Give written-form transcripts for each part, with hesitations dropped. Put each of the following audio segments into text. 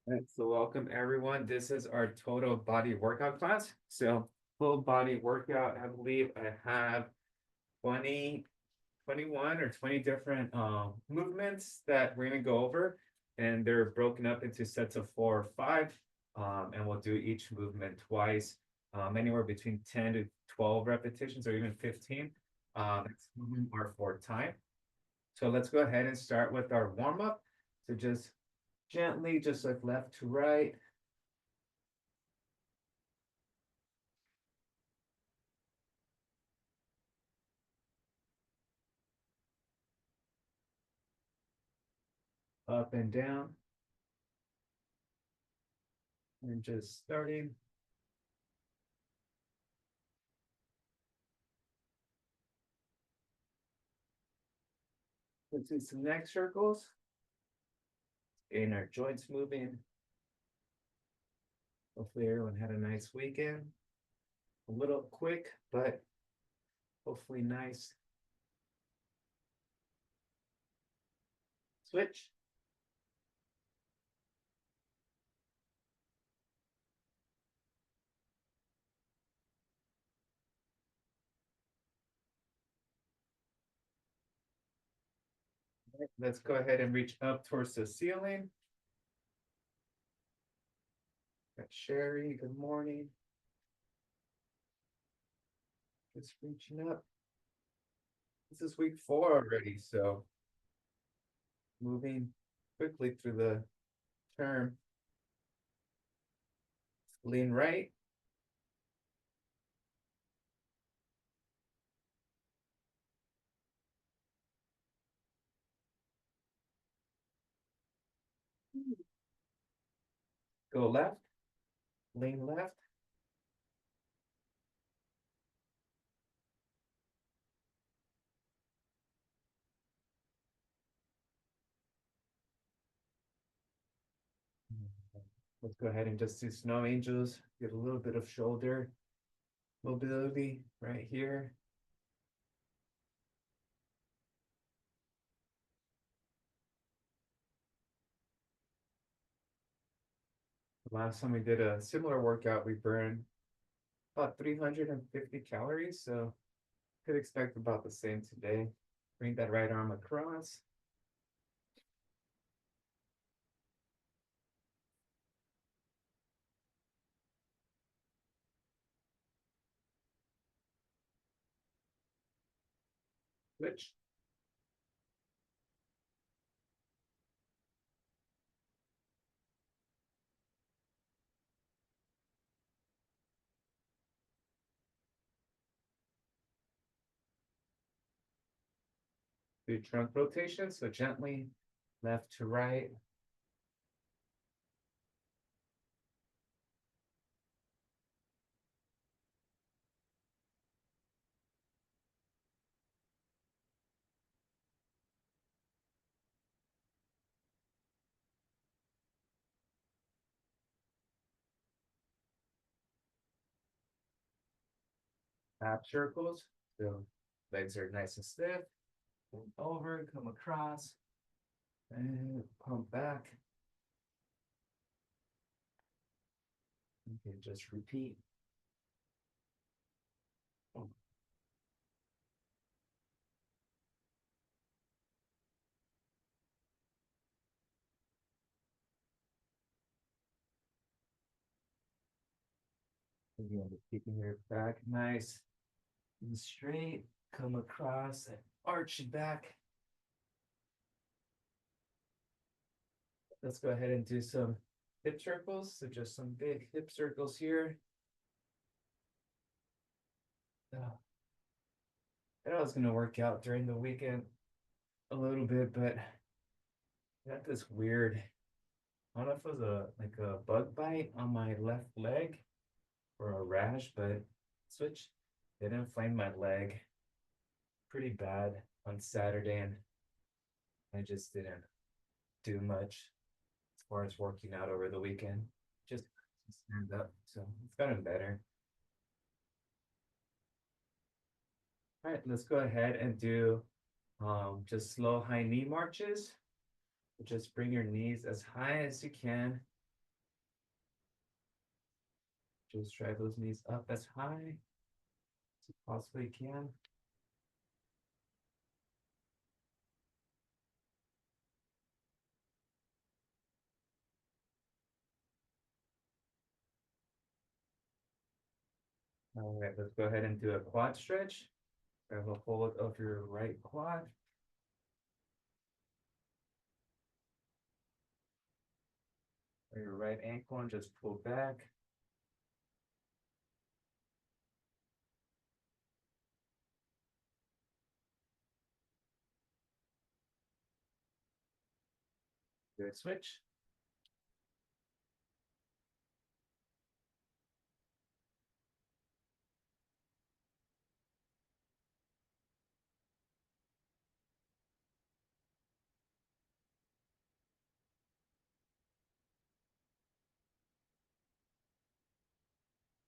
Right, so welcome everyone. This is our total body workout class. So full body workout, I believe I have 20, 21 or 20 different movements that we're gonna go over, and they're broken up into sets of 4 or 5. And we'll do each movement twice, anywhere between 10 to 12 repetitions or even 15. That's our 4 time. So let's go ahead and start with our warm up. So just gently, just like left to right. Up and down, and just starting. Let's do some neck circles, getting our joints moving. Hopefully everyone had a nice weekend. A little quick, but hopefully nice. Switch. Let's go ahead and reach up towards the ceiling. Got Sherry, good morning. Just reaching up. This is week 4 already, so moving quickly through the term. Lean right. Go left. Lean left. Let's go ahead and just do snow angels. Get a little bit of shoulder mobility right here. Last time we did a similar workout, we burned about 350 calories, so could expect about the same today. Bring that right arm across. Switch. Do trunk rotation, so gently left to right. Half circles, so legs are nice and stiff. Move over, come across, and pump back. You can just repeat. Again, keeping your back nice and straight. Come across and arch it back. Let's go ahead and do some hip circles. So just some big hip circles here. I know it's gonna work out during the weekend a little bit, but I got this weird. I don't know if it was a bug bite on my left leg or a rash, but switch. It inflamed my leg pretty bad on Saturday, and I just didn't do much as far as working out over the weekend. Just stand up, so it's gotten better. All right, let's go ahead and do just slow high knee marches. Just bring your knees as high as you can. Just drive those knees up as high as you possibly can. All right, let's go ahead and do a quad stretch. Grab a hold of your right quad. Or your right ankle and just pull back. Good switch.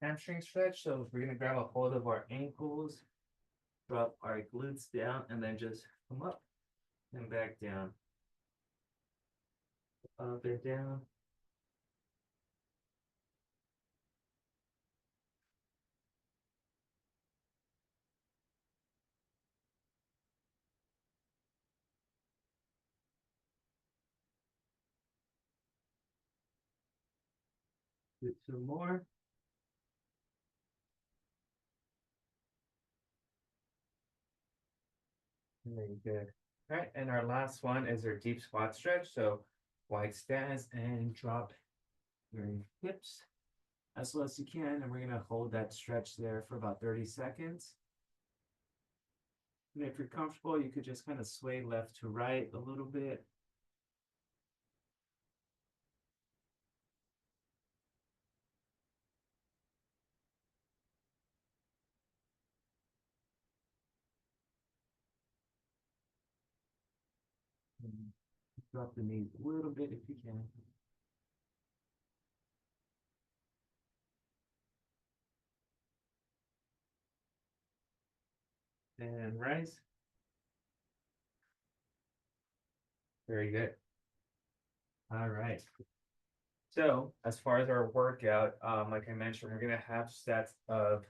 Hamstring stretch. So we're gonna grab a hold of our ankles, drop our glutes down, and then just come up and back down. Up and down. Do two more. Very good. All right, and our last one is our deep squat stretch. So wide stance and drop your hips as low as you can. And we're gonna hold that stretch there for about 30 seconds. And if you're comfortable, you could just kind of sway left to right a little bit. And drop the knees a little bit if you can. And rise. Very good. All right. So as far as our workout, like I mentioned, we're gonna have sets of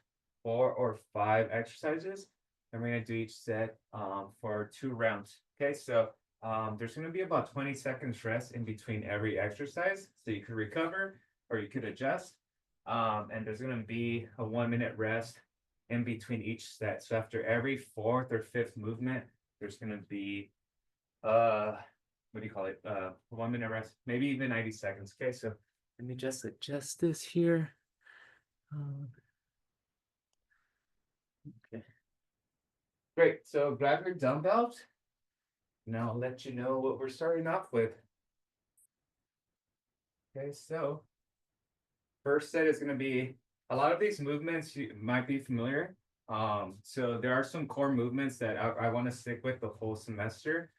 4 or 5 exercises, and we're gonna do each set for 2 rounds. Okay, so there's gonna be about 20 seconds rest in between every exercise, so you could recover or you could adjust. And there's gonna be a 1 minute rest in between each set. So after every fourth or fifth movement, there's gonna be uh what do you call it? 1 minute rest, maybe even 90 seconds. Okay, so let me just adjust this here. Okay. Great. So grab your dumbbells. Now I'll let you know what we're starting off with. Okay, so first set is going to be a lot of these movements you might be familiar. So there are some core movements that I want to stick with the whole semester,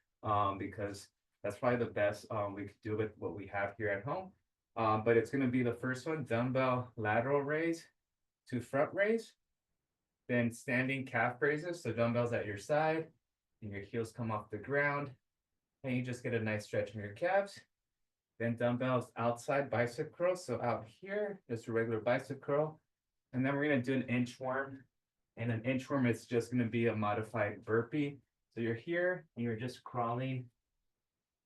because that's probably the best we could do with what we have here at home. But it's going to be the first one, dumbbell lateral raise to front raise, then standing calf raises. So dumbbells at your side, and your heels come off the ground, and you just get a nice stretch in your calves. Then dumbbells outside bicep curl. So out here, just a regular bicep curl. And then we're gonna do an inchworm. And an inchworm is just gonna be a modified burpee. So you're here and you're just crawling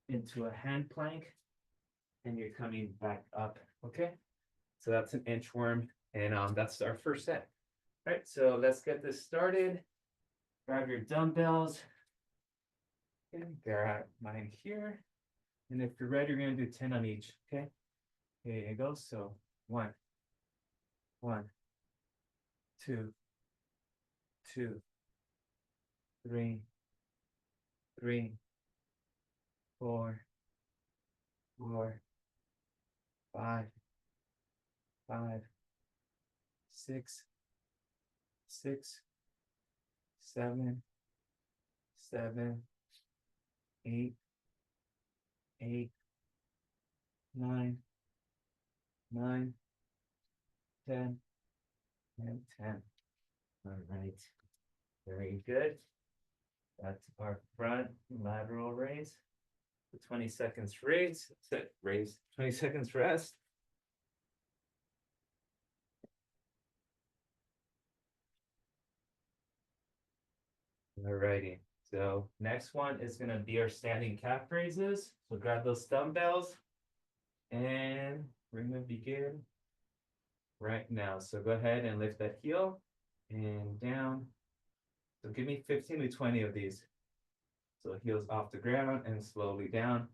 into a hand plank and you're coming back up. Okay. So that's an inchworm. And that's our first set. All right, so let's get this started. Grab your dumbbells. Okay, grab mine here. And if you're ready, you're gonna do 10 on each. Okay. Here you go. So 1, 1, 2, 2, 3, 3, 4, 4, 5, 5, 6, 6, 7, 7, 8, 8, 9, 9, 10, and 10. All right. Very good. That's our front lateral raise. The 20 seconds raise. Raise. 20 seconds rest. Alrighty. So next one is gonna be our standing calf raises. So grab those dumbbells and we're gonna begin right now. So go ahead and lift that heel and down. So give me 15 to 20 of these. So heels off the ground and slowly down,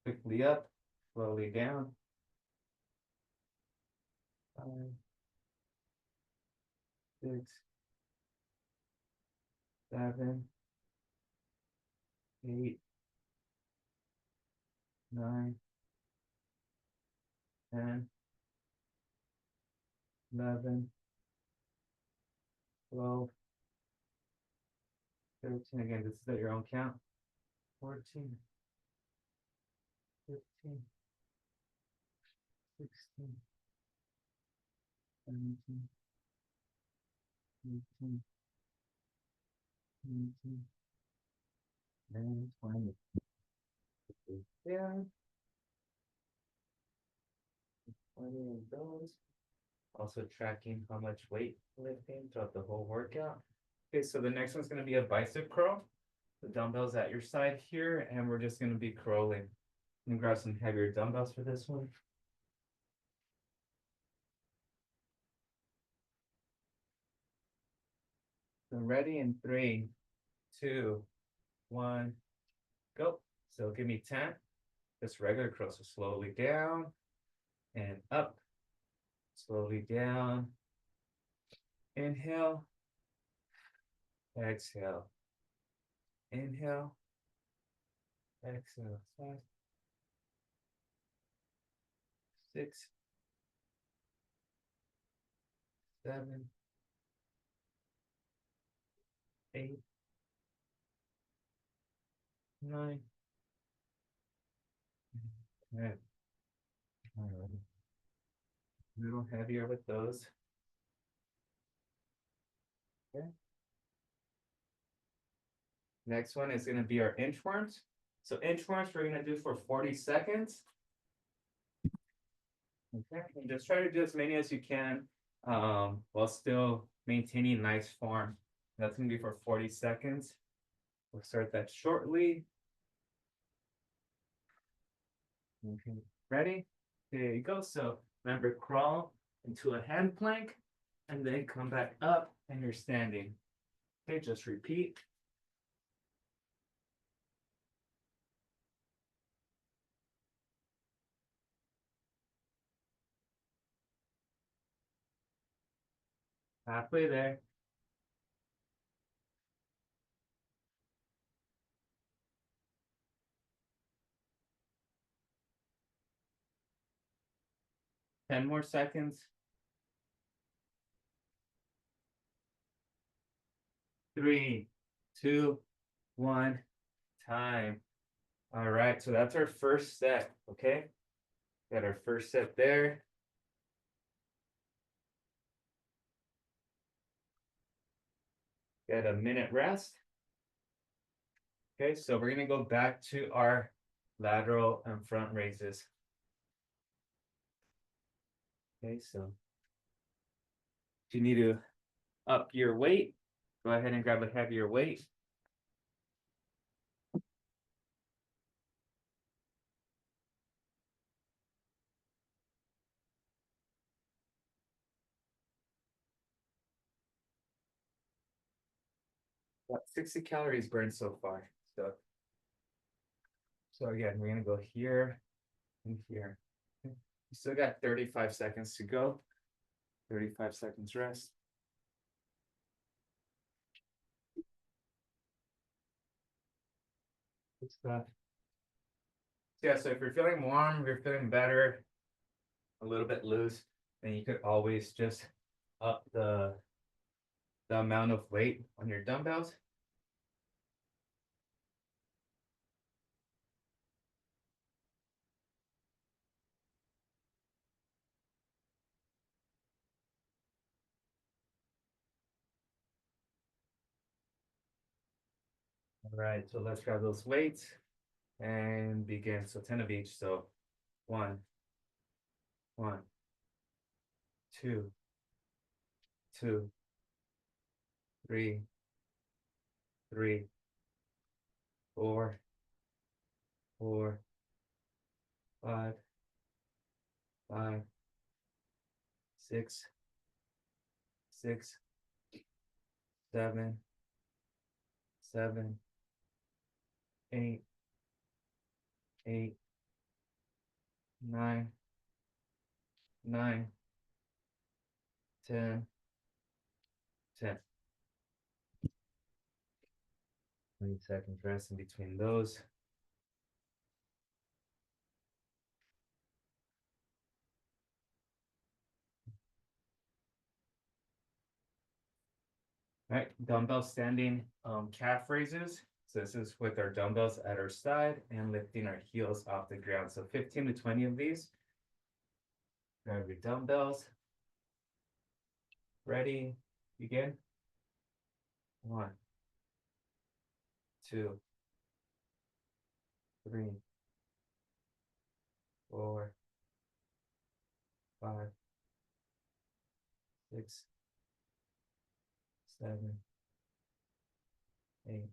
quickly up, slowly down. 5, 6, 7, 8, 9, 10, 11, 12, 13. Again, this is at your own count. 14, 15, 16, 17, 18, 19, and 20. Yeah, 20 of those. Also tracking how much weight lifting throughout the whole workout. Okay, so the next one's gonna be a bicep curl. The dumbbells at your side here, and we're just gonna be curling. I'm gonna grab some heavier dumbbells for this one. So ready in 3, 2, 1, go. So give me 10. Just regular curl. So slowly down and up, slowly down. Inhale, exhale. Inhale, exhale. 5, 6, 7, 8, 9, 10. All right. A little heavier with those. Okay. Next one is going to be our inchworms. So inchworms we're going to do for 40 seconds. Okay, and just try to do as many as you can while still maintaining nice form. That's going to be for 40 seconds. We'll start that shortly. Okay, ready? There you go. So remember, crawl into a hand plank and then come back up and you're standing. Okay, just repeat. Halfway there. Ten more seconds. 3, 2, 1, time. All right, so that's our first set, okay? Got our first set there. Got a minute rest. Okay, so we're gonna go back to our lateral and front raises. Okay, so if you need to up your weight, go ahead and grab a heavier weight. About 60 calories burned so far. So again, we're gonna go here and here. Okay. You still got 35 seconds to go. 35 seconds rest. Good stuff. Yeah, so if you're feeling warm, if you're feeling better, a little bit loose, then you could always just up the amount of weight on your dumbbells. All right, so let's grab those weights and begin. So 10 of each. So 1, 1, 2, 2, 3, 3, 4, 4, 5, 5, 6, 6, 7, 7, 8, 8, 9, 9, 10, 10. 20 seconds rest in between those. All right, dumbbell standing calf raises. So this is with our dumbbells at our side and lifting our heels off the ground. So 15 to 20 of these. Grab your dumbbells. Ready, begin. 1, 2, 3, 4, 5, 6, 7, 8,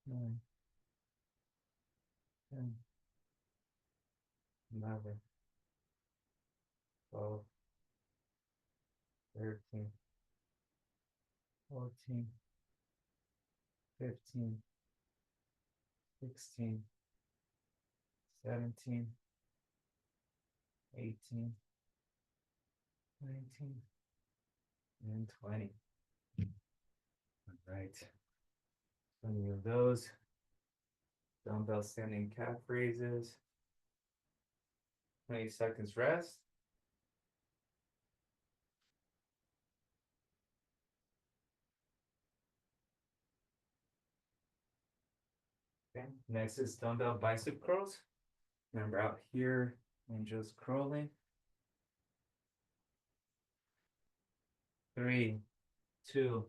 9, 10, 11, 12, 13, 14, 15, 16, 17, 18, 19, and 20. All right. 20 of those. Dumbbell standing calf raises. 20 seconds rest. Okay. Next is dumbbell bicep curls. Remember out here and just curling. 3, 2,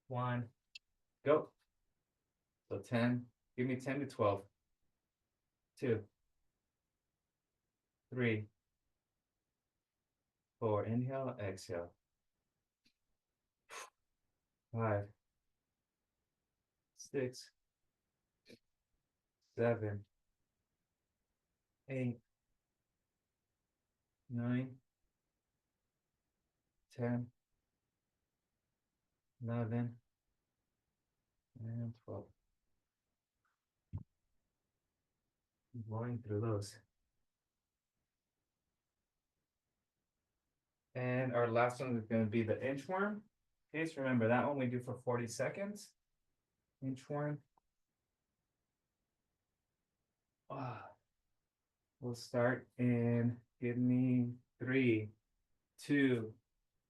1, go. So 10, give me 10 to 12. 2, 3, 4, inhale, exhale. 5, 6, 7, 8, 9, 10, 11, and 12. Going through those. And our last one is going to be the inchworm. Okay, so remember that one we do for 40 seconds. Inchworm. We'll start in give me 3, 2,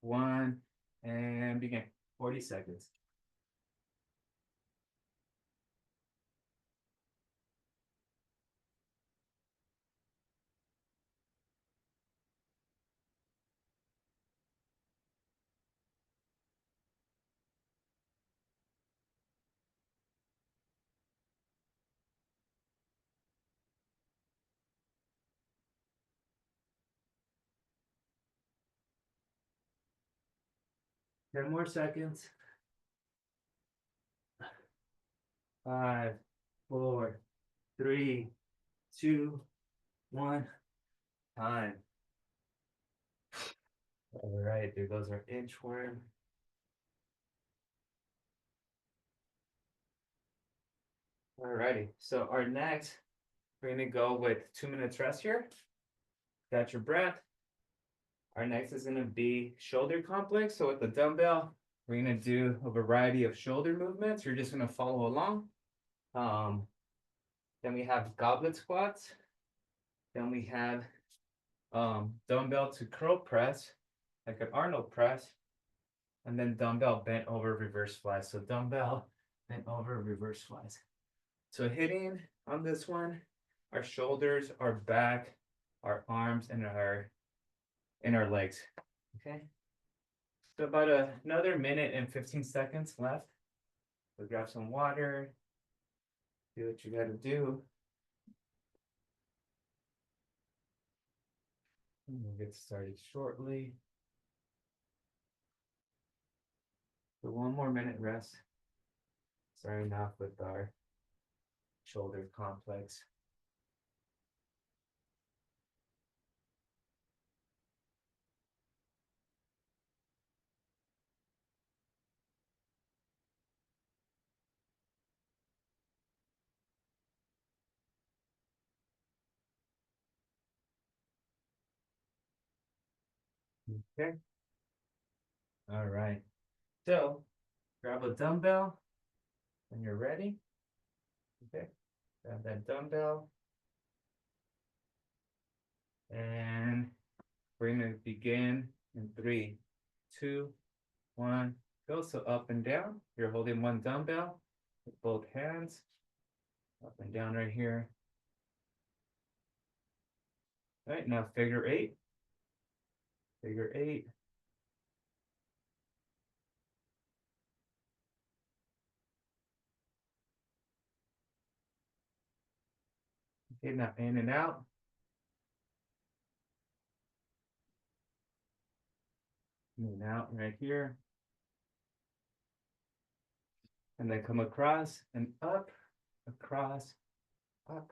1, and begin. 40 seconds. Ten more seconds. 5, 4, 3, 2, 1. Time. All right, there goes our inchworm. All righty, so our next, we're gonna go with 2 minutes rest here. Catch your breath. Our next is gonna be shoulder complex. So with the dumbbell, we're gonna do a variety of shoulder movements. You're just gonna follow along. Then we have goblet squats. Then we have dumbbell to curl press, like an Arnold press. And then dumbbell bent over reverse flies. So dumbbell bent over reverse flies. So hitting on this one, our shoulders, our back, our arms, and our legs. Okay. So about another minute and 15 seconds left. So grab some water. Do what you gotta do. And we'll get started shortly. So 1 more minute rest. Starting off with our shoulder complex. Okay. All right. So grab a dumbbell when you're ready. Okay. Grab that dumbbell. And we're gonna begin in 3, 2, 1, go. So up and down. You're holding one dumbbell with both hands. Up and down right here. All right, now figure eight. Figure eight. Okay, now in and out. In and out right here. And then come across and up, across, up.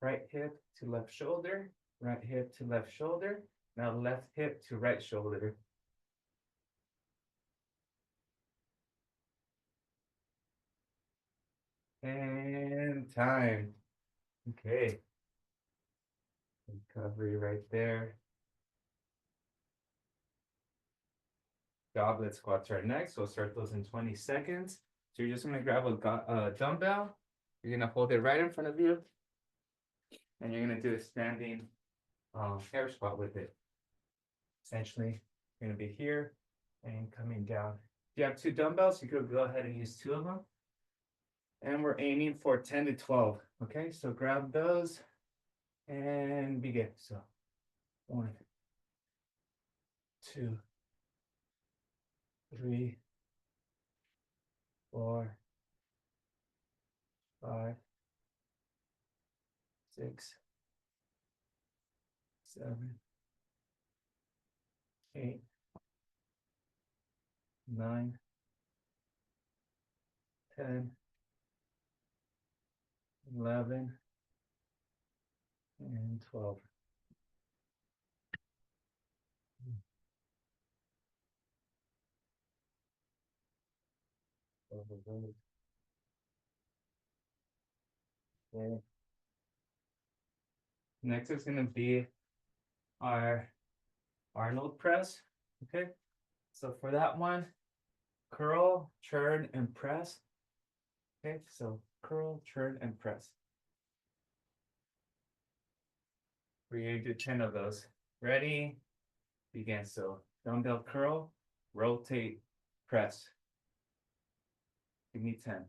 Right hip to left shoulder, right hip to left shoulder. Now left hip to right shoulder. And time. Okay. Recovery right there. Goblet squats right next. We'll start those in 20 seconds. So you're just gonna grab a dumbbell. You're gonna hold it right in front of you. And you're gonna do a standing air squat with it. Essentially, you're gonna be here and coming down. If you have two dumbbells, you could go ahead and use two of them. And we're aiming for 10 to 12. Okay, so grab those and begin. So 1, 2, 3, 4, 5, 6, 7, 8, 9, 10, 11, and 12. Okay. Next is going to be our Arnold press. Okay, so for that one, curl, turn, and press. Okay, so curl, turn, and press. We're going to do 10 of those. Ready? Begin. So dumbbell curl, rotate, press. Give me 10.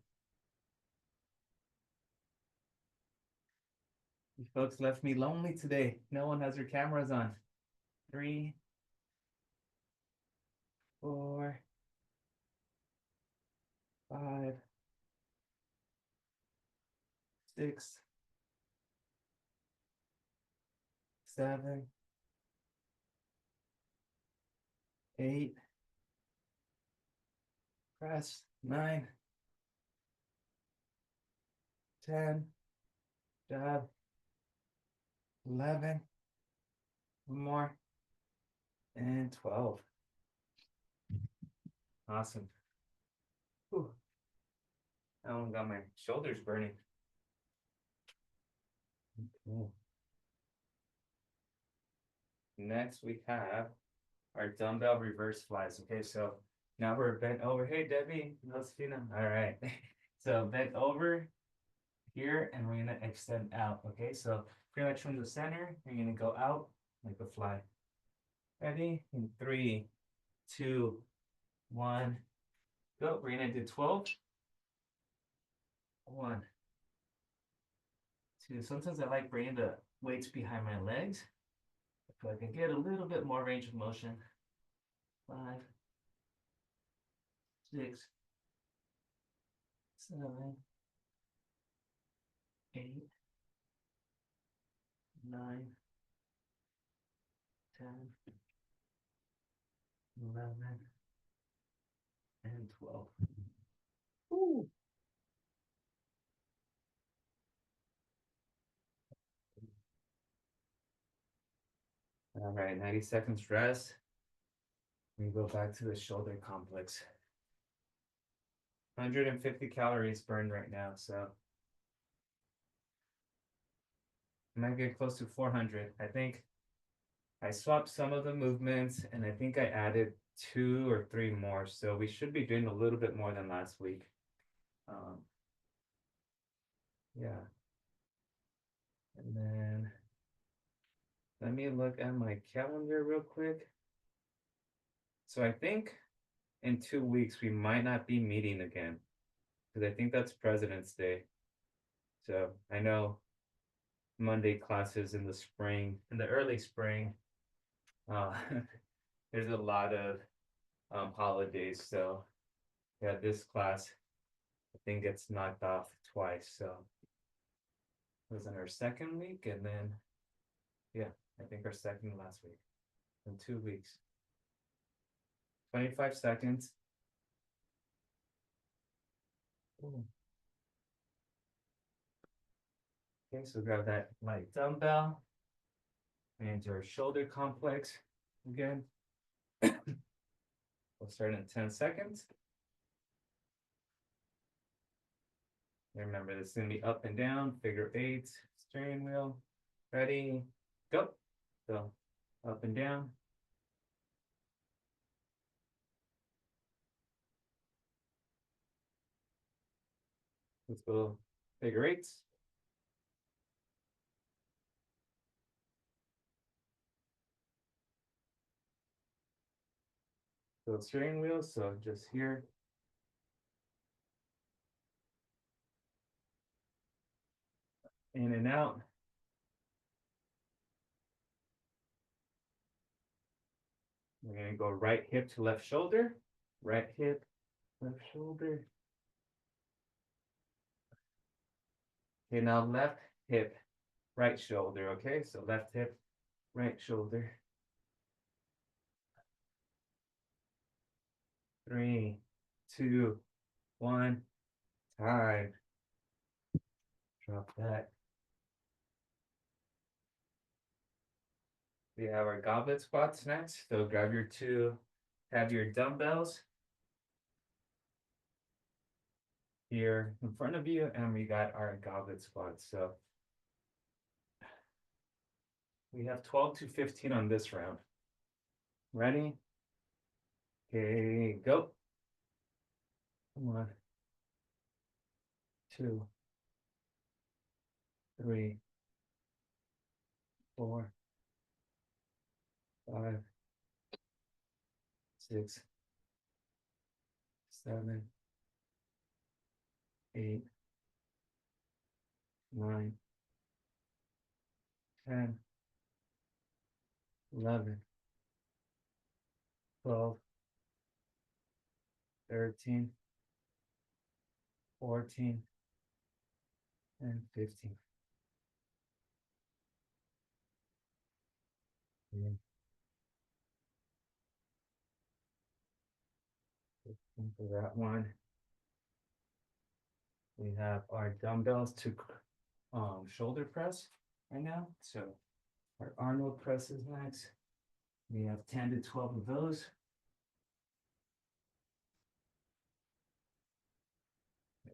You folks left me lonely today. No one has their cameras on. 3, 4, 5, 6, 7, 8, press, 9, 10, jab, 11, one more, and 12. Awesome. Whew. I only got my shoulders burning. Okay. Next, we have our dumbbell reverse flies. Okay, so now we're bent over. Hey, Debbie, let's see them. All right. So bent over here, and we're gonna extend out. Okay, so pretty much from the center, you're gonna go out like a fly. Ready? In 3, 2, 1, go. We're gonna do 12. 1, 2. Sometimes I like bringing the weights behind my legs so I can get a little bit more range of motion. 5, 6, 7, 8, 9, 10, 11, and 12. Ooh. All right, 90 seconds rest. We go back to the shoulder complex. 150 calories burned right now, so I might get close to 400. I think I swapped some of the movements and I think I added 2 or 3 more. So we should be doing a little bit more than last week. Um, yeah. And then let me look at my calendar real quick. So I think in 2 weeks we might not be meeting again because I think that's President's Day. So I know Monday classes in the spring, in the early spring, uh, there's a lot of holidays. So yeah, this class I think gets knocked off twice. So it was in our second week, and then yeah, I think our second last week in 2 weeks. 25 seconds. Ooh. Okay, so grab that light dumbbell and your shoulder complex again. We'll start in 10 seconds. Remember, this is going to be up and down, figure eights, steering wheel. Ready, go. So up and down. Let's go figure eights. So steering wheel, so just here. In and out. We're going to go right hip to left shoulder. Right hip, left shoulder. Okay, now left hip, right shoulder. Okay, so left hip, right shoulder. 3, 2, 1, time. Drop that. We have our goblet squats next. So grab your have your dumbbells here in front of you, and we got our goblet squats. So we have 12 to 15 on this round. Ready? Okay, go. Come on. 2, 3, 4, 5, 6, 7, 8, 9, 10, 11, 12, 13, 14, and 15. And for that one, we have our dumbbells to shoulder press right now. So our Arnold press is next. We have 10 to 12 of those.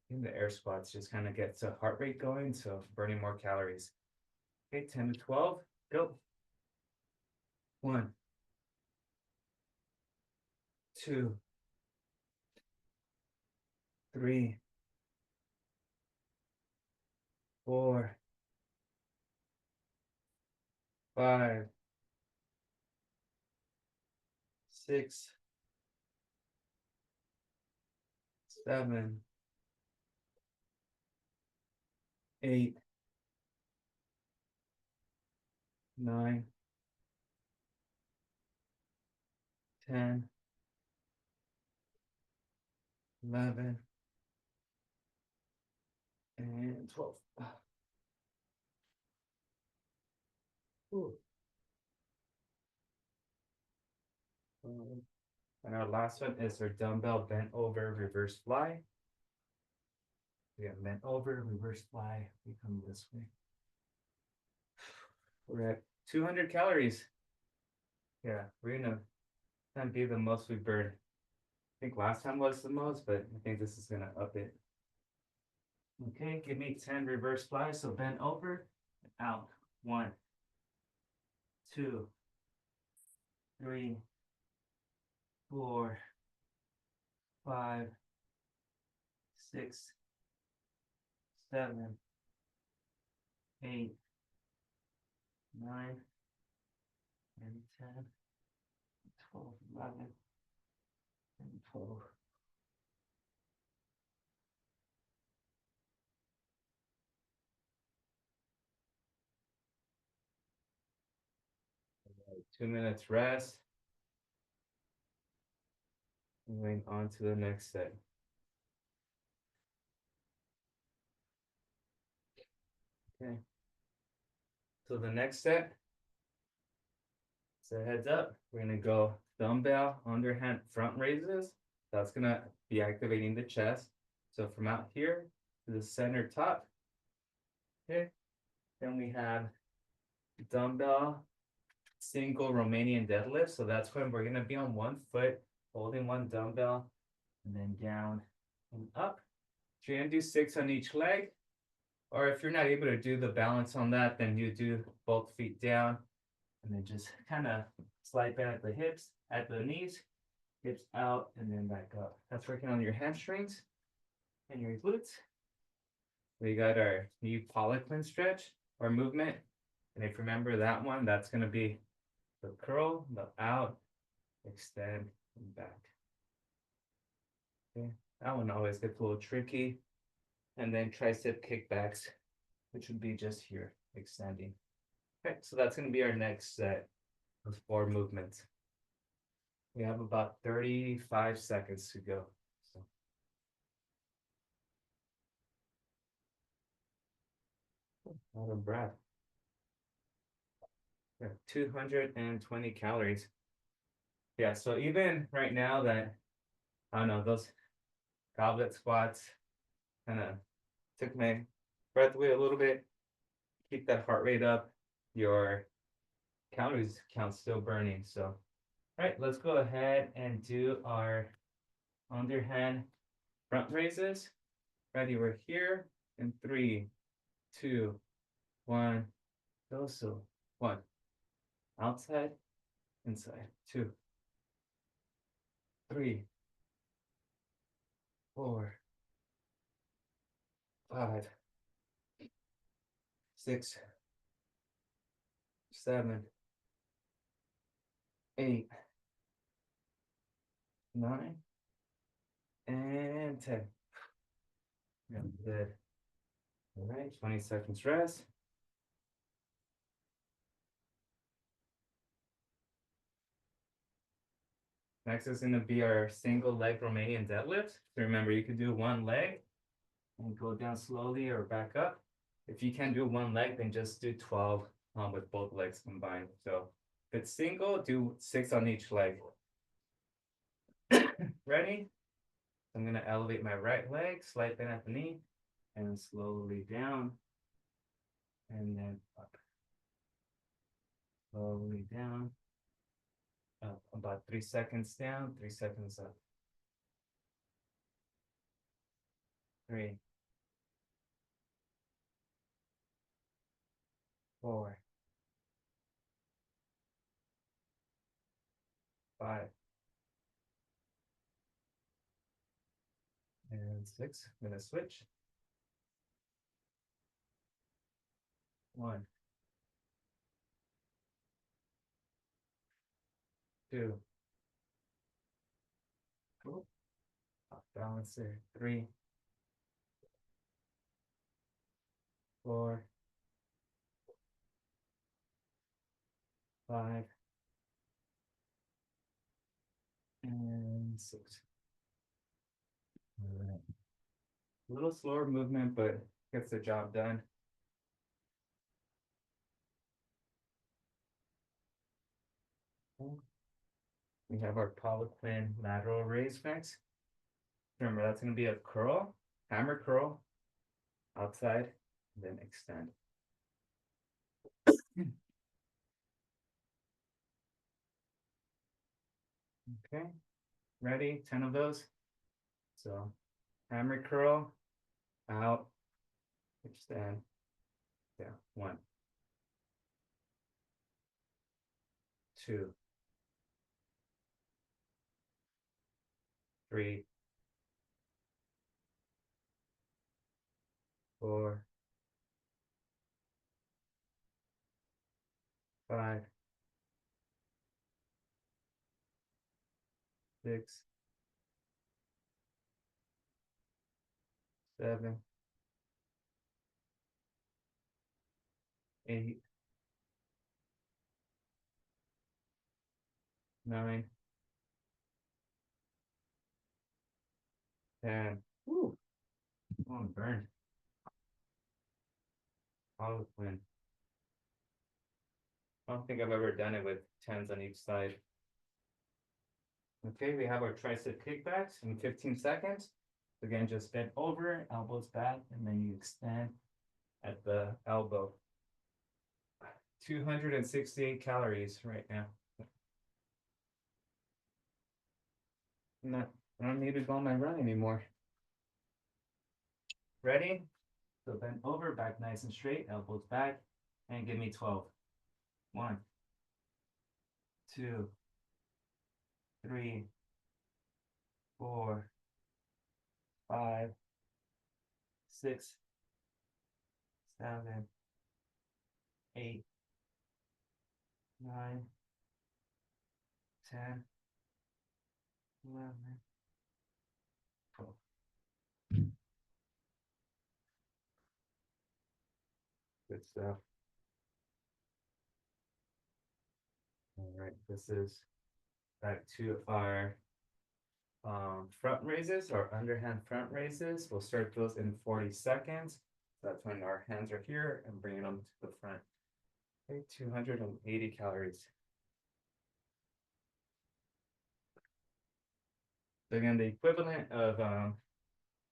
In the air squats just kind of gets the heart rate going, so burning more calories. Okay, 10 to 12, go. 1, 2, 3, 4, 5, 6, 7, 8, 9, 10, 11, and 12. Ooh. And our last one is our dumbbell bent over reverse fly. We have bent over, reverse fly. We come this way. We're at 200 calories. Yeah, we're gonna be the most we burned. I think last time was the most, but I think this is gonna up it. Okay, give me 10 reverse flies. So bend over, out. 1, 2, 3, 4, 5, 6, 7, 8, 9, and 10, 12, 11, and 12. 2 minutes rest. Moving on to the next set. Okay. So the next set, so heads up, we're gonna go dumbbell underhand front raises. That's gonna be activating the chest. So from out here to the center top. Okay. Then we have dumbbell single Romanian deadlift. So that's when we're gonna be on one foot, holding one dumbbell, and then down and up. So you're gonna do 6 on each leg. Or if you're not able to do the balance on that, then you do both feet down and then just kind of slide back at the hips, at the knees, hips out, and then back up. That's working on your hamstrings and your glutes. We got our knee polyclin stretch or movement. And if you remember that one, that's going to be the curl, the out, extend, and back. Okay. That one always gets a little tricky. And then tricep kickbacks, which would be just here, extending. Okay, so that's going to be our next set of 4 movements. We have about 35 seconds to go. So. Out of breath. Yeah, 220 calories. Yeah, so even right now that, I don't know, those goblet squats kind of took my breath away a little bit. Keep that heart rate up. Your calories count still burning. So, all right, let's go ahead and do our underhand front raises. Ready, we're here in 3, 2, 1. Go so 1. Outside, inside. 2, 3, 4, 5, 6, 7, 8, 9, and 10. Yeah, good. All right, 20 seconds rest. Next is going to be our single leg Romanian deadlift. So remember, you can do one leg and go down slowly or back up. If you can't do one leg, then just do 12 with both legs combined. So if it's single, do 6 on each leg. Ready? I'm going to elevate my right leg, slide bend at the knee, and slowly down, and then up. Slowly down, up. About 3 seconds down, 3 seconds up. 3, 4, 5, and 6. I'm going to switch. 1, 2, cool. Off balance there. 3, 4, 5, and 6. All right. A little slower movement, but gets the job done. We have our polyclin lateral raise next. Remember, that's going to be a curl, hammer curl, outside, then extend. Okay, ready? 10 of those. So hammer curl, out, extend, yeah, 1, 2, 3, 4, 5, 6, 7, 8, 9, 10. Woo, oh, I'm burned. Olive win. I don't think I've ever done it with 10s on each side. Okay, we have our tricep kickbacks in 15 seconds. Again, just bend over, elbows back, and then you extend at the elbow. 268 calories right now. Not, I don't need to go on my run anymore. Ready? So bend over, back nice and straight, elbows back, and give me 12. 1, 2, 3, 4, 5, 6, 7, 8, 9, 10, 11, 12. Good stuff. All right, this is back to our front raises or underhand front raises. We'll start those in 40 seconds. That's when our hands are here and bringing them to the front. Okay, 280 calories. So again, the equivalent of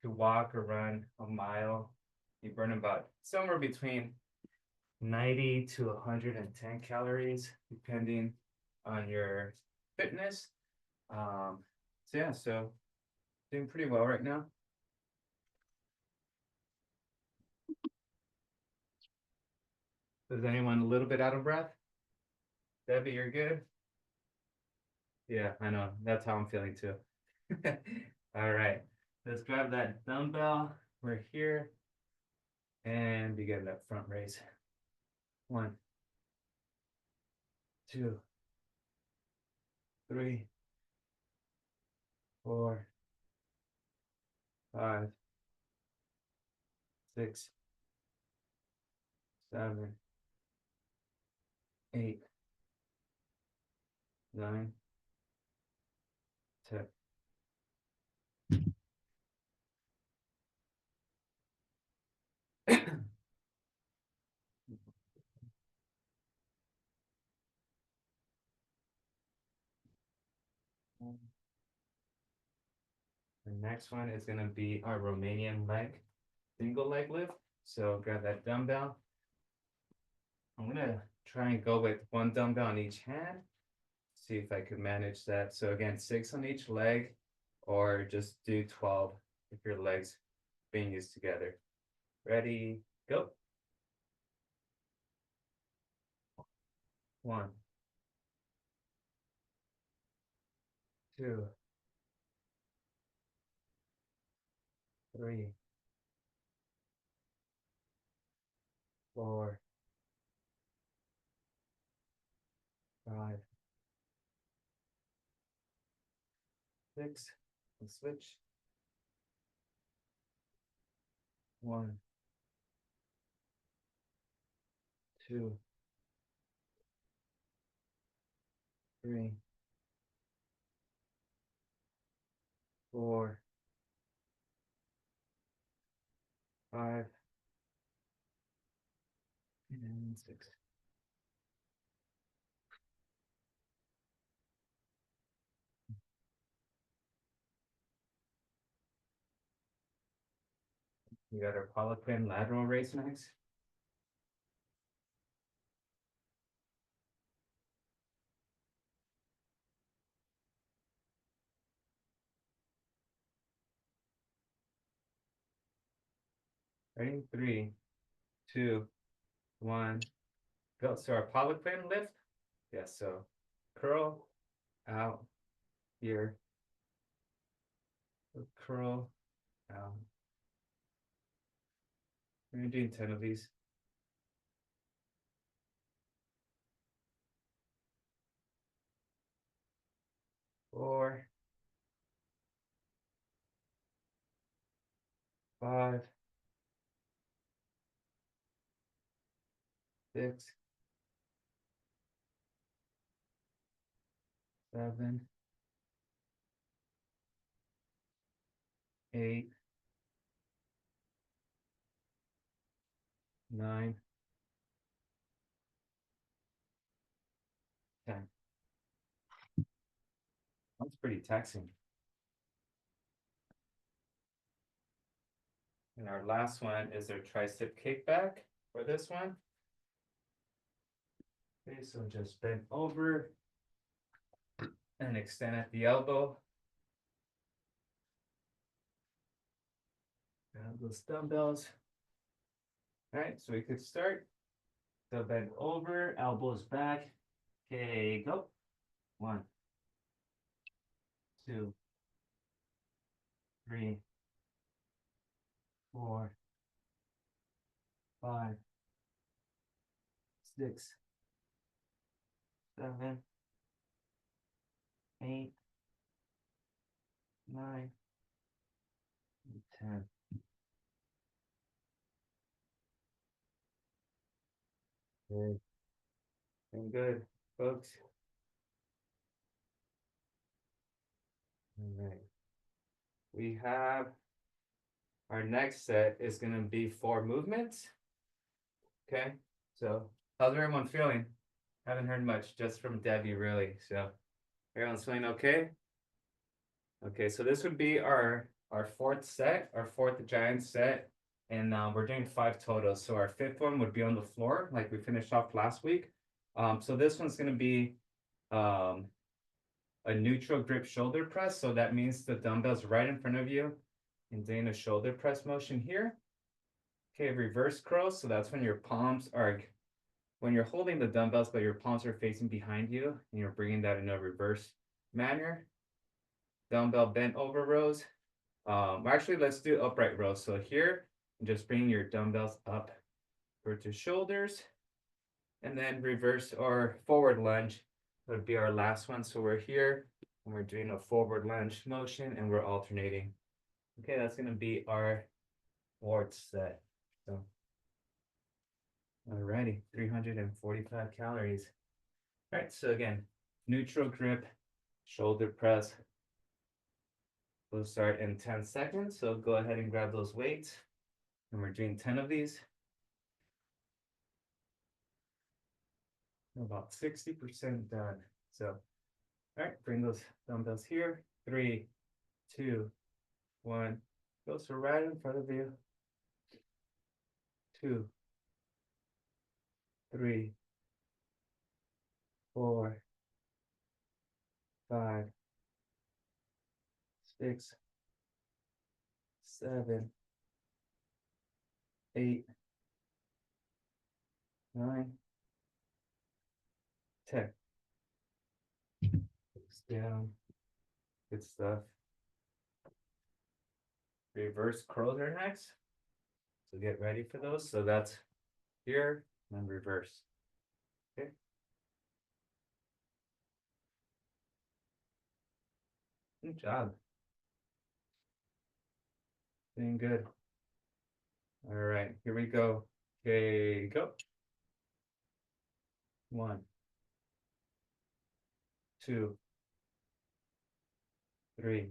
to walk or run a mile, you burn about somewhere between 90 to 110 calories, depending on your fitness. So yeah, so doing pretty well right now. Is anyone a little bit out of breath? Debbie, you're good? Yeah, I know. That's how I'm feeling too. All right, let's grab that dumbbell. We're here and begin that front raise. 1, 2, 3, 4, 5, 6, 7, 8, 9, 10. The next one is going to be our Romanian leg, single leg lift. So grab that dumbbell. I'm going to try and go with 1 dumbbell on each hand. See if I could manage that. So again, 6 on each leg, or just do 12 if your legs being used together. Ready, go. 1, 2, 3, 4, 5, 6. And switch. 1, 2, 3, 4, 5, and 6. We got our Poliquin lateral raise next. Ready? 3, 2, 1, go. So our pelvic fin lift. Yes, so curl out here, curl out. We're doing 10 of these. 4, 5, 6, 7, 8, 9, 10. That's pretty taxing. And our last one is our tricep kickback for this one. Okay, so just bend over and extend at the elbow. Grab those dumbbells. All right, so we could start. So bend over, elbows back. Okay, go. 1, 2, 3, 4, 5, 6, 7, 8, 9, 10. Okay. Doing good, folks. All right. We have our next set is going to be 4 movements. Okay. So how's everyone feeling? Haven't heard much just from Debbie, really. So everyone's feeling okay? Okay, so this would be our fourth set, our fourth giant set, and we're doing 5 total. So our fifth one would be on the floor, like we finished off last week. So this one's gonna be a neutral grip shoulder press. So that means the dumbbell's right in front of you and doing a shoulder press motion here. Okay, reverse curl. So that's when your palms are, when you're holding the dumbbells, but your palms are facing behind you, and you're bringing that in a reverse manner. Dumbbell bent over rows. Actually, let's do upright rows. So here, just bring your dumbbells up towards your shoulders, and then reverse or forward lunge would be our last one. So we're here, and we're doing a forward lunge motion, and we're alternating. Okay, that's gonna be our fourth set. So, alrighty, 345 calories. All right, so again, neutral grip, shoulder press. We'll start in 10 seconds. So go ahead and grab those weights. And we're doing 10 of these. About 60% done. So, all right, bring those dumbbells here. 3, 2, 1. Go so right in front of you. 2, 3, 4, 5, 6, 7, 8, 9, 10. Down. Good stuff. Reverse curls are next. So get ready for those. So that's here and reverse. Okay. Good job. Doing good. All right, here we go. Okay, go. 1, 2, 3,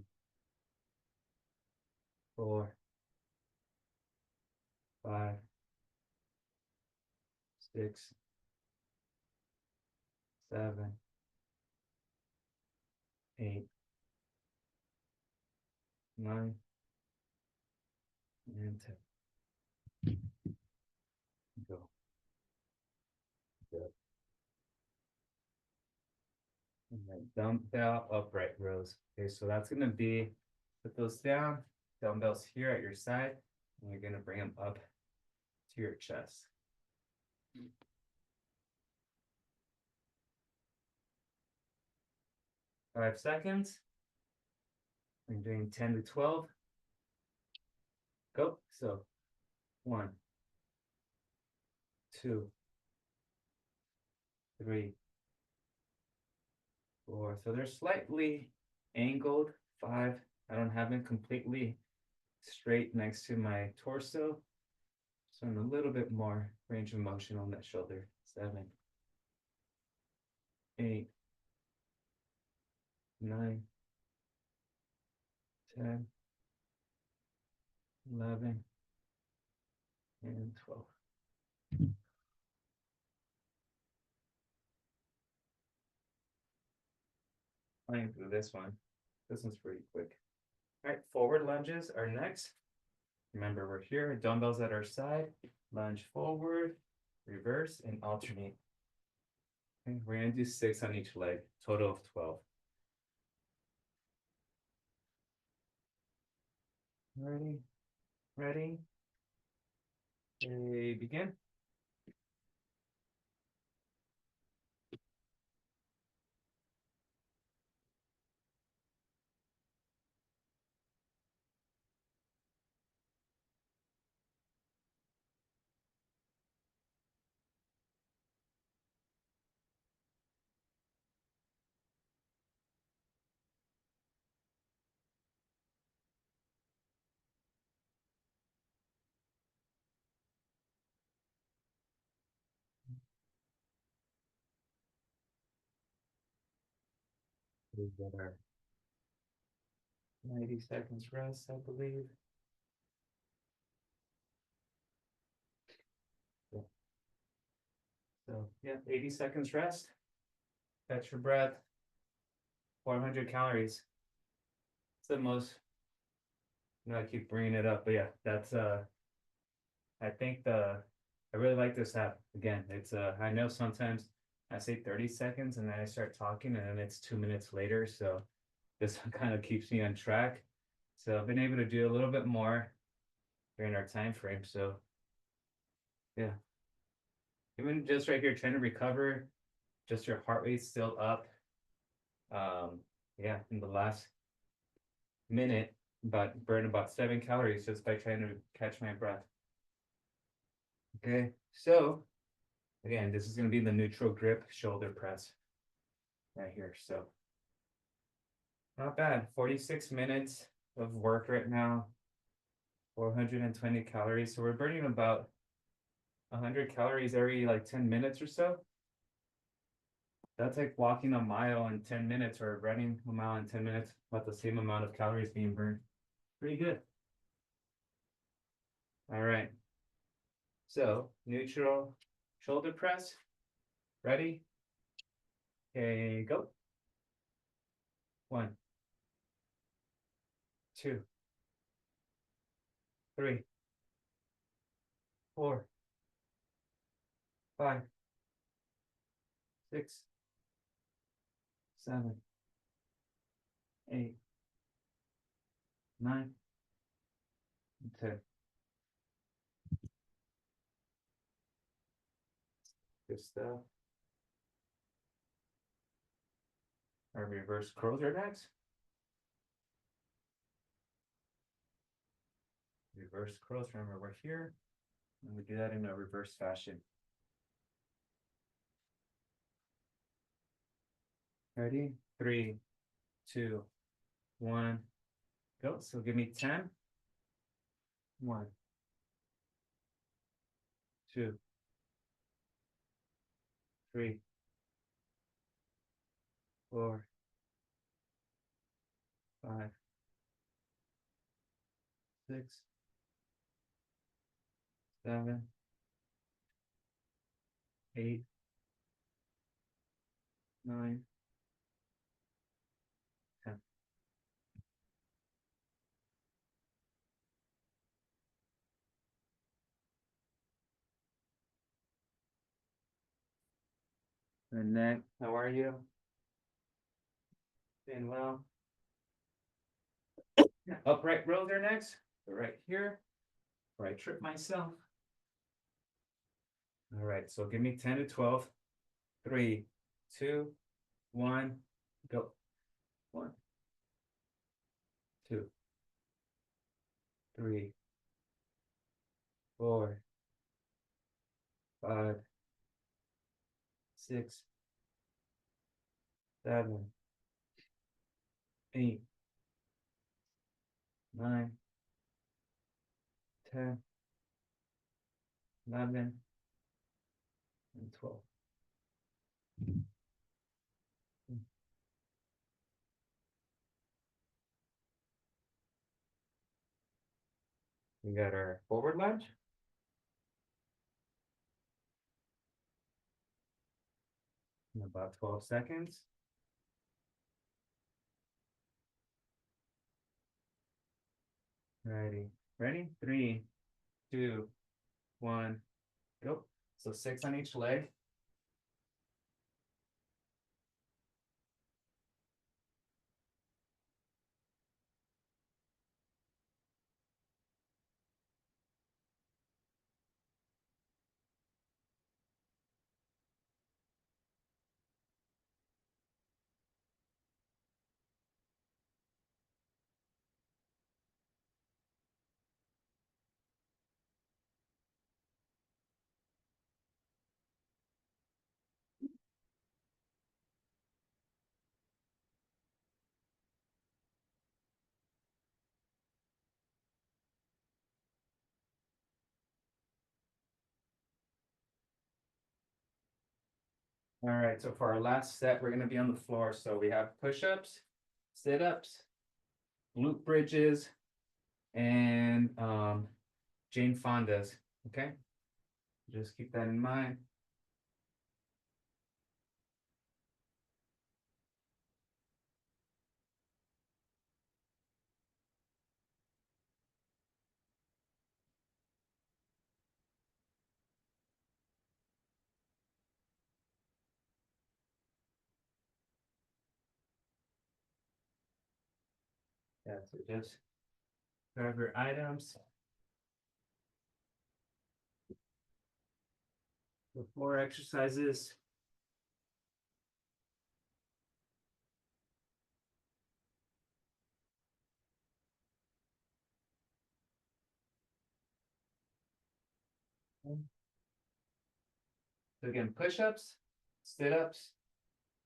4, 5, 6, 7, 8, 9, and 10. Go. Good. And then dumbbell upright rows. Okay, so that's gonna be, put those down, dumbbells here at your side, and you're gonna bring them up to your chest. 5 seconds. I'm doing 10 to 12. Go. So 1, 2, 3, 4. So they're slightly angled. 5. I don't have them completely straight next to my torso. So I'm a little bit more range of motion on that shoulder. 7, 8, 9, 10, 11, and 12. Playing through this one. This one's pretty quick. All right, forward lunges are next. Remember, we're here, dumbbells at our side, lunge forward, reverse, and alternate. Okay, we're gonna do 6 on each leg, total of 12. Ready, ready, okay, begin. We got our 90 seconds rest, I believe. Yeah. So yeah, 80 seconds rest. Catch your breath. 400 calories. It's the most. I keep bringing it up, but yeah, that's I think I really like this app. Again, it's I know sometimes I say 30 seconds and then I start talking and then it's 2 minutes later. So this one kind of keeps me on track. So I've been able to do a little bit more during our time frame. So yeah. Even just right here trying to recover, just your heart rate's still up. Yeah, in the last minute, but burn about 7 calories just by trying to catch my breath. Okay, so again, this is going to be the neutral grip shoulder press right here. So not bad. 46 minutes of work right now, 420 calories. So we're burning about 100 calories every like 10 minutes or so. That's like walking a mile in 10 minutes or running a mile in 10 minutes, about the same amount of calories being burned. Pretty good. All right. So neutral shoulder press. Ready? Okay, go. 1, 2, 3, 4, 5, 6, 7, 8, 9, and 10. Good stuff. Our reverse curls are next. Reverse curls, remember we're here. And we do that in a reverse fashion. Ready? 3, 2, 1, go. So give me 10. 1, 2, 3, 4, 5, 6, 7, 8, 9, 10. And then, how are you? Doing well. Upright rows are next. So right here, where I trip myself. All right, so give me 10 to 12. 3, 2, 1, go. 1, 2, 3, 4, 5, 6, 7, 8, 9, 10, 11, and 12. We got our forward lunge. In about 12 seconds. Ready. Ready? 3, 2, 1, go. So 6 on each leg. All right, so for our last set, we're gonna be on the floor. So we have push-ups, sit-ups, glute bridges, and Jane Fonda's. Okay, just keep that in mind. Yeah, so just grab your items. The floor exercises. So again, push-ups, sit-ups,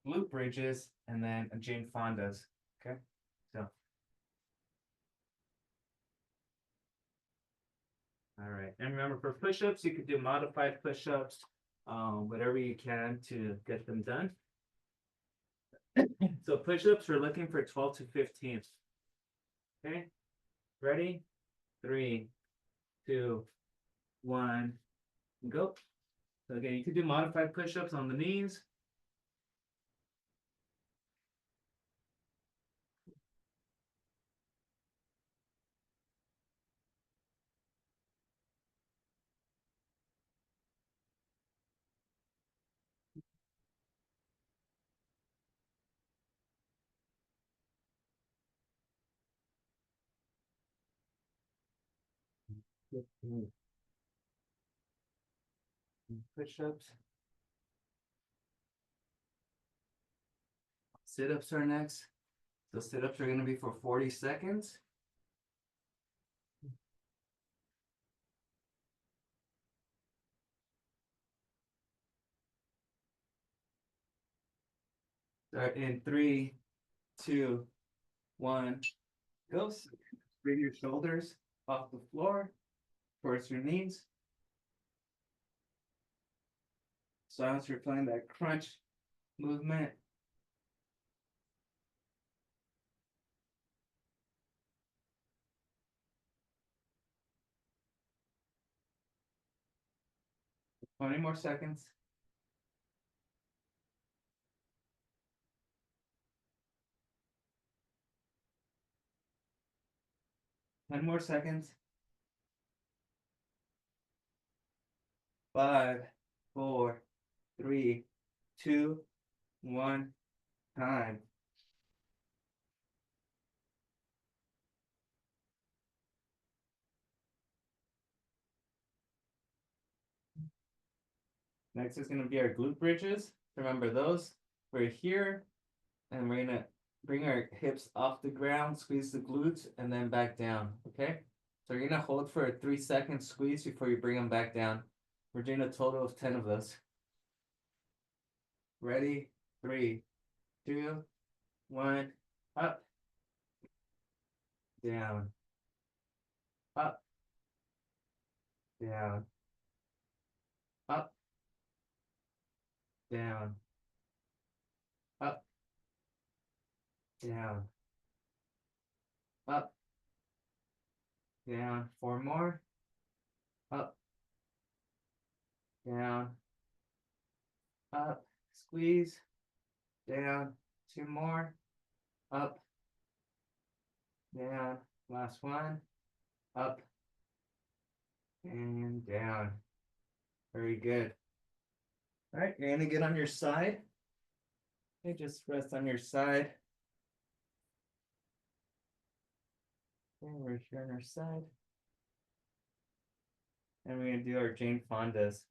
glute bridges, and then a Jane Fonda's. Okay, so all right, and remember for push-ups, you could do modified push-ups, whatever you can to get them done. So push-ups, we're looking for 12 to 15. Okay, ready? 3, 2, 1, go. So again, you could do modified push-ups on the knees. Push-ups. Sit-ups are next. So sit-ups are going to be for 40 seconds. Start in 3, 2, 1, go. Bring your shoulders off the floor towards your knees. So as you're playing that crunch movement. Twenty more seconds. 10 more seconds. 5, 4, 3, 2, 1, time. Next is gonna be our glute bridges. Remember those? We're here, and we're gonna bring our hips off the ground, squeeze the glutes, and then back down, okay? So you're gonna hold for a 3-second squeeze before you bring them back down. We're doing a total of 10 of those. Ready? 3, 2, 1, up, down, up, down, up, down, up, down, up, down. 4 more, up, down, up, squeeze, down. 2 more, up, down. Last one, up, and down. Very good. All right, you're gonna get on your side. Okay, just rest on your side. Okay, we're here on our side. And we're gonna do our Jane Fondas.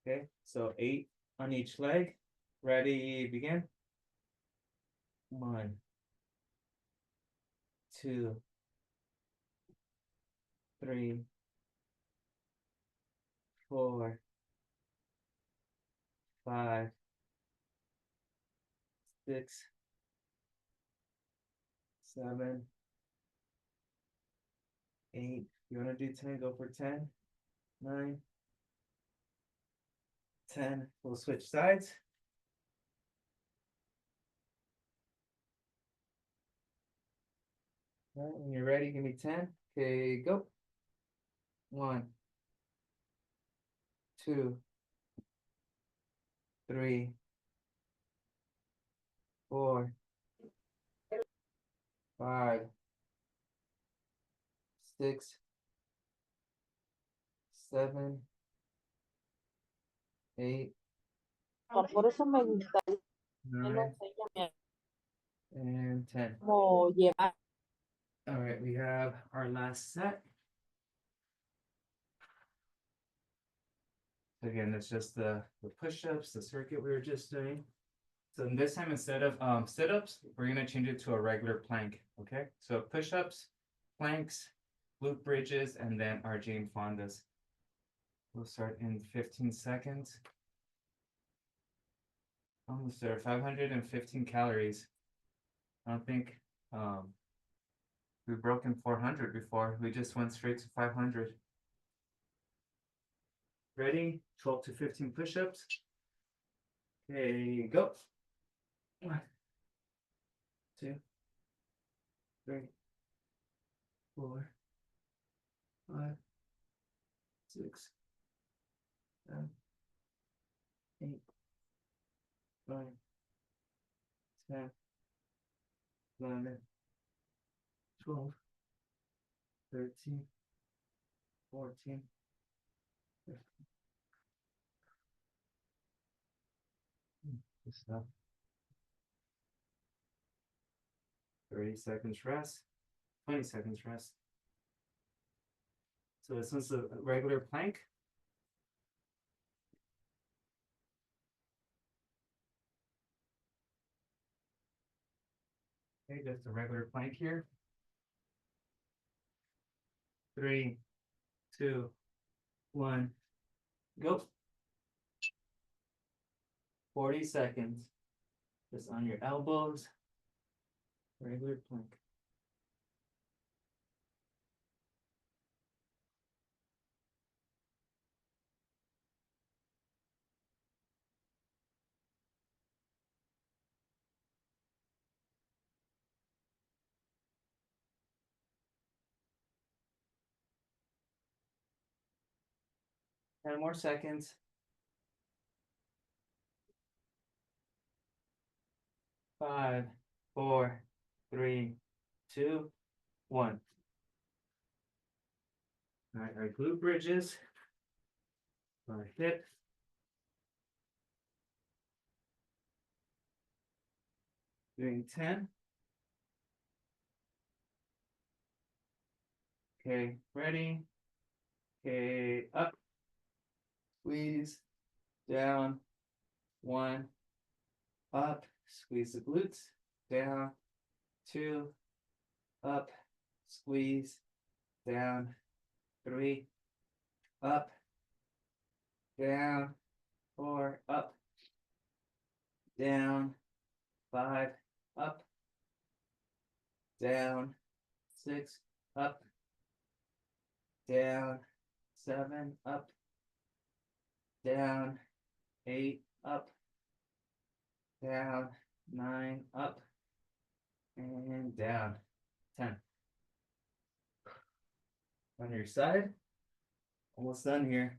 Okay, so 8 on each leg. Ready, begin. 1, 2, 3, 4, 5, 6, 7, 8. You want to do 10? Go for 10. 9, 10. We'll switch sides. All right, when you're ready, give me 10. Okay, go. 1, 2, 3, 4, 5, 6, 7, 8, Por eso me gusta 9, and 10. como llevar. All right, we have our last set. Again, it's just the push-ups, the circuit we were just doing. So this time, instead of sit-ups, we're gonna change it to a regular plank, okay? So push-ups, planks, glute bridges, and then our Jane Fondas. We'll start in 15 seconds. Almost there, 515 calories. I don't think we've broken 400 before. We just went straight to 500. Ready? 12 to 15 push-ups. Okay, go. 1, 2, 3, 4, 5, 6, 7, 8, 9, 10, 11, 12, 13, 14, 15. Good stuff. 30 seconds rest, 20 seconds rest. So this one's a regular plank. Okay, just a regular plank here. 3, 2, 1, go. 40 seconds. Just on your elbows. Regular plank. Ten more seconds. 5, 4, 3, 2, 1. All right, our glute bridges. Our hip. Doing 10. Okay, ready. Okay, up. Squeeze. down, 1, up, squeeze the glutes, down, 2, up, squeeze, down, 3, up, down, 4, up, down, 5, up, down, 6, up, down, 7, up, down, 8, up, down, 9, up, and down, 10. On your side, almost done here.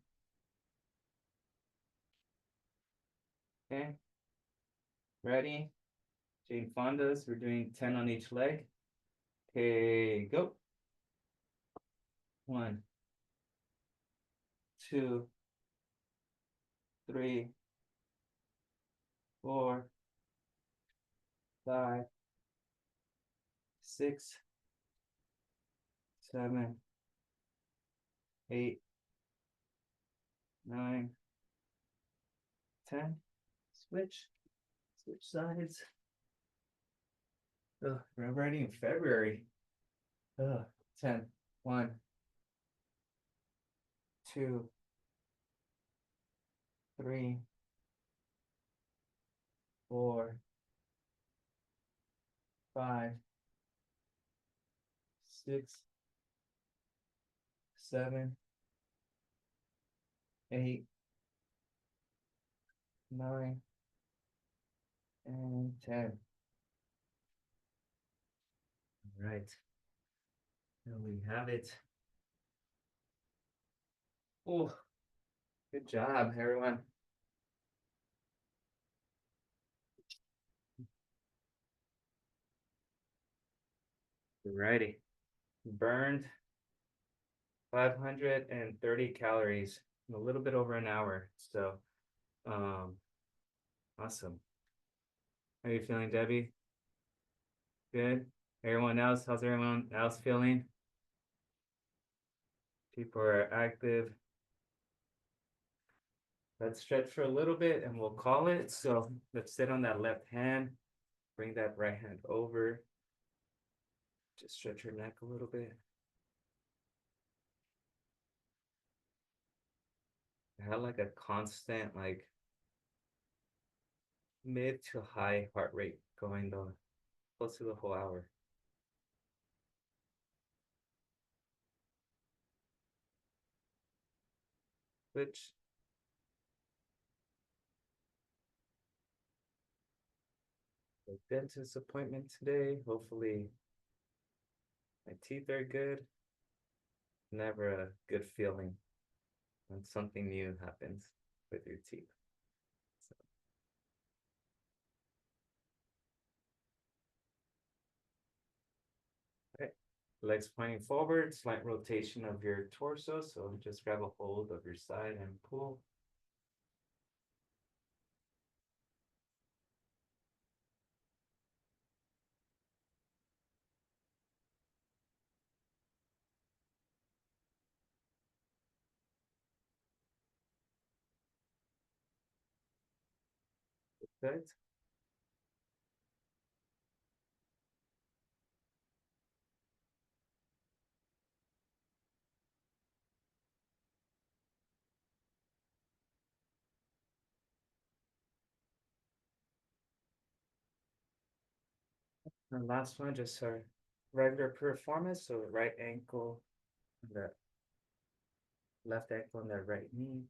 Okay, ready? Jane Fonda's, we're doing 10 on each leg. Okay, go. 1, 2, 3, 4, 5, 6, 7, 8, 9, 10. Switch sides. Ugh, we're already in February. 10. 1, 2, 3, 4, 5, 6, 7, 8, 9, and 10. All right. And we have it. Oh, good job, everyone. Alrighty. Burned 530 calories in a little bit over an hour. So, awesome. How are you feeling, Debbie? Good. Everyone else, how's everyone else feeling? People are active. Let's stretch for a little bit and we'll call it. So let's sit on that left hand. Bring that right hand over. Just stretch your neck a little bit. I had like a constant, like mid to high heart rate going the close to the whole hour. Which the dentist appointment today. Hopefully my teeth are good. Never a good feeling when something new happens with your teeth. So, okay. Legs pointing forward, slight rotation of your torso. So just grab a hold of your side and pull. Good. And last one, just our regular performance. So right ankle, the left ankle and the right knee.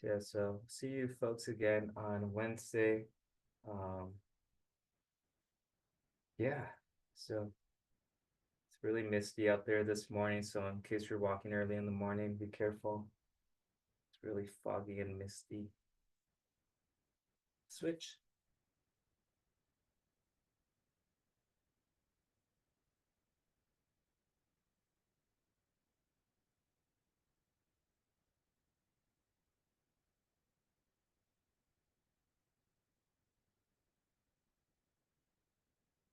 Yeah, so see you folks again on Wednesday. Yeah, so it's really misty out there this morning. So in case you're walking early in the morning, be careful. It's really foggy and misty. Switch.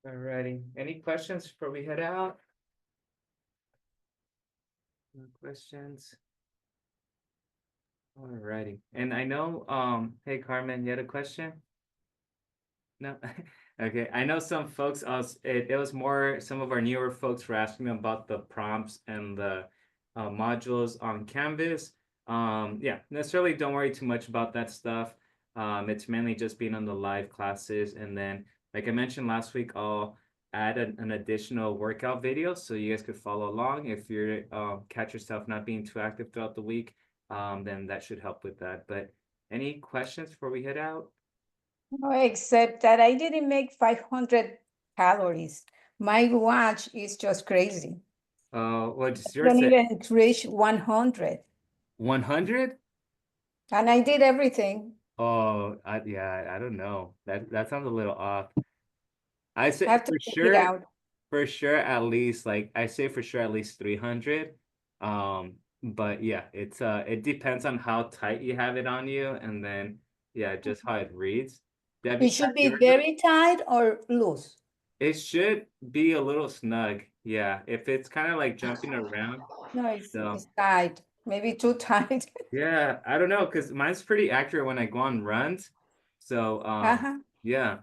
Alrighty. Any questions before we head out? No questions? Alrighty, and I know, hey Carmen, you had a question? No? Okay, I know some folks, it was more, some of our newer folks were asking about the prompts and the modules on Canvas. Yeah, necessarily don't worry too much about that stuff. It's mainly just being on the live classes, and then, like I mentioned last week, I'll add an additional workout video so you guys could follow along. If you're catch yourself not being too active throughout the week, then that should help with that. But any questions before we head out? No, except that I didn't make 500 calories. My watch is just crazy. What's I yours don't say? even reach 100. 100? And I did everything. Oh, yeah, I don't know. That sounds a little off. I I say have to check it out. for sure at least like I say for sure at least 300. But yeah, it depends on how tight you have it on you, and then yeah, just how it reads. It should be very tight or loose. It should be a little snug. Yeah, if it's kind of like jumping around. No, So it's tight. Maybe too tight. yeah, I don't know, because mine's pretty accurate when I go on runs. So Uh-huh. yeah.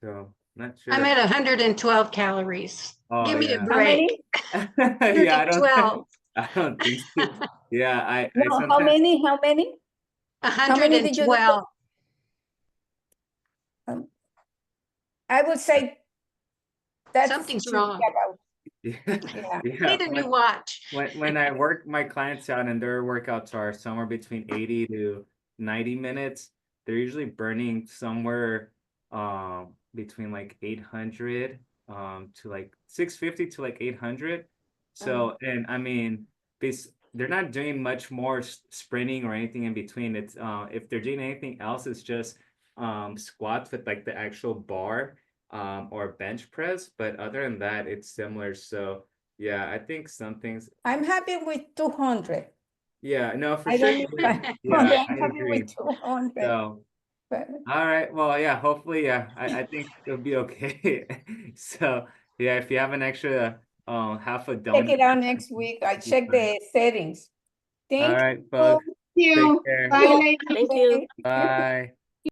So not I'm sure. at 112 calories. Oh Give me a yeah. How many? break. Yeah, 112. I don't think so. Yeah, I No, how sometimes many? How many? How many did you do? 112. I would say that's Something's should be wrong. about, yeah, yeah. Need a new watch. when I work my clients out and their workouts are somewhere between 80 to 90 minutes, they're usually burning somewhere between like 800 to like 650 to like 800. So, and I mean, they're not doing much more sprinting or anything in between. It's if they're doing anything else, it's just squats with like the actual bar or bench press, but other than that, it's similar. So yeah, I think some things. I'm happy with 200. Yeah, no, for I sure. don't You need will. 500. Yeah, I'm I happy agree. with 200. So, But all right. Well, yeah, hopefully, yeah, I think it'll be okay. So, yeah, if you have an extra half a check donut, it out next week. I it'll be check fine. the settings. All Thank right, you. folks. Take care. Thank you. Bye.